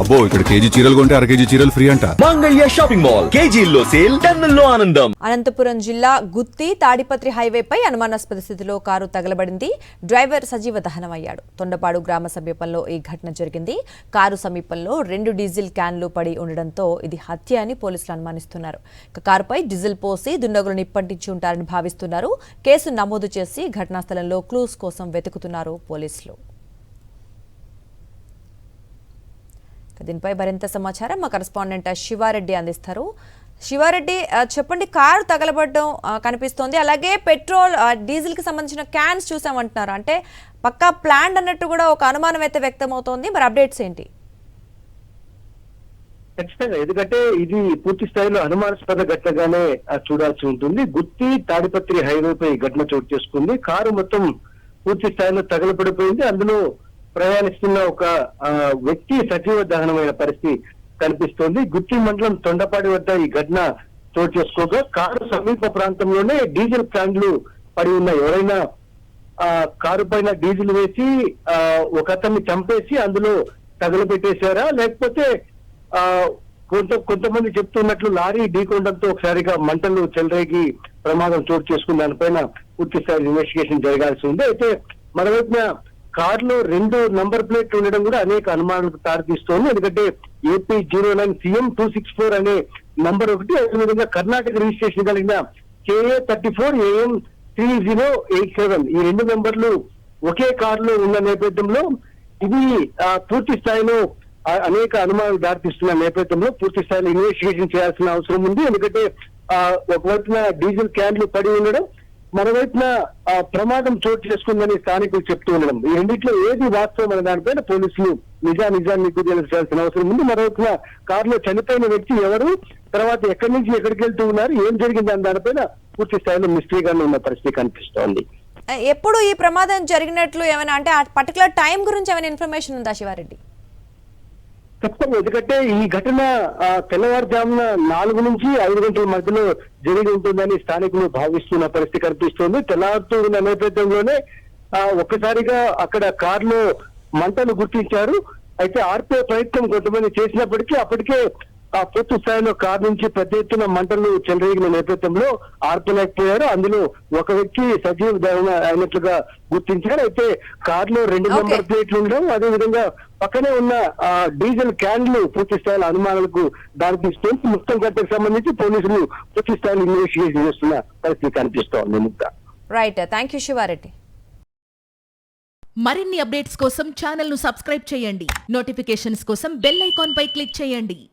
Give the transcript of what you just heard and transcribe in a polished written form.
అబ్బో ఇక్కడ కేజీ చీరలు కొంటే అర కేజీ చీరలు ఫ్రీ అంట. మంగళ్య షాపింగ్ మాల్ కేజీల్లో సేల్, టన్నుల్లో ఆనందం. అనంతపురం జిల్లా గుత్తి తాడిపత్రి హైవేపై అనుమానాస్పద స్థితిలో కారు తగలబడింది. డ్రైవర్ సజీవ దహనమయ్యాడు. తొండపాడు గ్రామ సమీపంలో ఈ ఘటన జరిగింది. కారు సమీపంలో 2 డీజిల్ క్యాన్లు పడి ఉండడంతో ఇది హత్య అని పోలీసులు అనుమానిస్తున్నారు. కారుపై డీజిల్ పోసి దుండగులు నిప్పంటించి ఉంటారని భావిస్తున్నారు. కేసు నమోదు చేసి ఘటనా స్థలంలో క్లూస్ కోసం వెతుకుతున్నారు పోలీసులు. దీనిపై మరింత సమాచారం మా కరెస్పాండెంట్ శివారెడ్డి అందిస్తారు. శివారెడ్డి, చెప్పండి, కారు తగలబడడం కనిపిస్తోంది, అలాగే పెట్రోల్ డీజిల్ కి సంబంధించిన క్యాన్స్ చూసామంటున్నారు. అంటే పక్కా ప్లాన్ అన్నట్టు కూడా ఒక అనుమానం అయితే వ్యక్తమవుతోంది. మరి అప్డేట్స్ ఏంటి? ఖచ్చితంగా, ఎందుకంటే ఇది పూర్తి స్థాయిలో అనుమానాస్పద ఘటనగానే చూడాల్సి ఉంటుంది. గుత్తి తాడిపత్రి హైవేపై ఘటన చోటు చేసుకుంది. కారు మొత్తం పూర్తి స్థాయిలో తగలబడిపోయింది. అందులో ప్రయాణిస్తున్న ఒక వ్యక్తి సజీవ దహనమైన పరిస్థితి కనిపిస్తోంది. గుత్తి మండలం తొండపాడి వద్ద ఈ ఘటన చోటు చేసుకోగా కారు సమీప ప్రాంతంలోనే డీజిల్ క్యాన్లు పడి ఉన్నాయి. ఎవరైనా కారు పైన డీజిల్ వేసి ఒక అతన్ని చంపేసి అందులో తగలబెట్టేశారా, లేకపోతే కొంతమంది చెప్తున్నట్లు లారీ ఢీకొనడంతో ఒకసారిగా మంటలు చెలరేగి ప్రమాదం చోటు చేసుకున్న దానిపైన పూర్తి స్థాయి ఇన్వెస్టిగేషన్ జరగాల్సి ఉంది. అయితే మరోవైపున కారులో 2 నంబర్ ప్లేట్లు ఉండడం కూడా అనేక అనుమానాలకు తారితీస్తోంది. ఎందుకంటే AP 09 CM 264 అనే నంబర్ ఒకటి, అదేవిధంగా కర్ణాటక రిజిస్ట్రేషన్ కలిగిన KA 34 AM 3087 ఈ 2 నంబర్లు ఒకే కారులో ఉన్న నేపథ్యంలో ఇది పూర్తి స్థాయిలో అనేక అనుమానాలు దారితీస్తున్న నేపథ్యంలో పూర్తి స్థాయిలో ఇన్వెస్టిగేషన్ చేయాల్సిన అవసరం ఉంది. ఎందుకంటే ఒకవైపున డీజిల్ క్యాన్లు పడి ఉండడం, మరోవైపున ప్రమాదం చోటు చేసుకుందని స్థానికులు చెప్తూ ఉండడం, ఈ రెండిట్లో ఏది వాస్తవం అనే దానిపైన పోలీసులు నిజాన్ని తెలియాల్సిన అవసరం ఉంది. మరోవైపున కారులో చనిపోయిన వ్యక్తి ఎవరు, తర్వాత ఎక్కడి నుంచి ఎక్కడికి వెళ్తూ ఉన్నారు, ఏం జరిగింది అనే దానిపైన పూర్తి స్థాయిలో మిస్టరీగానే ఉన్న పరిస్థితి కనిపిస్తోంది. ఎప్పుడు ఈ ప్రమాదం జరిగినట్లు ఏమైనా, అంటే ఆ పర్టికులర్ టైం గురించి ఏమైనా ఇన్ఫర్మేషన్ ఉందా శివారెడ్డి? ఖచ్చితంగా, ఎందుకంటే ఈ ఘటన తెల్లవారుజామున 4 నుంచి 5 గంటల మధ్యలో జరిగి ఉంటుందని స్థానికులు భావిస్తున్న పరిస్థితి కనిపిస్తోంది. తెల్లవారుతూ ఉన్న నేపథ్యంలోనే ఒక్కసారిగా అక్కడ కారులో మంటలు గుర్తించారు. అయితే ఆర్పే ప్రయత్నం కొంతమంది చేసినప్పటికీ అప్పటికే పూర్తి స్థాయిలో కారు నుంచి పెద్ద ఎత్తున మంటలు చెలరేగిన నేపథ్యంలో ఆర్పలేకపోయారు. అందులో ఒక వ్యక్తి సజీవ దహన అయినట్లుగా గుర్తించారు. అయితే కారులో 2 నంబర్ ప్లేట్లు ఉండడం, అదేవిధంగా పక్కనే ఉన్న డీజిల్ క్యాన్లు పూర్తి స్థాయిలో అనుమానాలకు దారితీస్తుంది. మొత్తం ఘటనకు సంబంధించి పోలీసులు పూర్తి స్థాయిలో ఇన్వెస్టిగేషన్ చేస్తున్న పరిస్థితి కనిపిస్తోంది. ముక్త రైట్, థ్యాంక్ యూ శివారెడ్డి. మరిన్ని అప్డేట్స్ కోసం ఛానల్ ను సబ్స్క్రైబ్ చేయండి. నోటిఫికేషన్స్ కోసం బెల్ ఐకాన్ పై క్లిక్ చేయండి.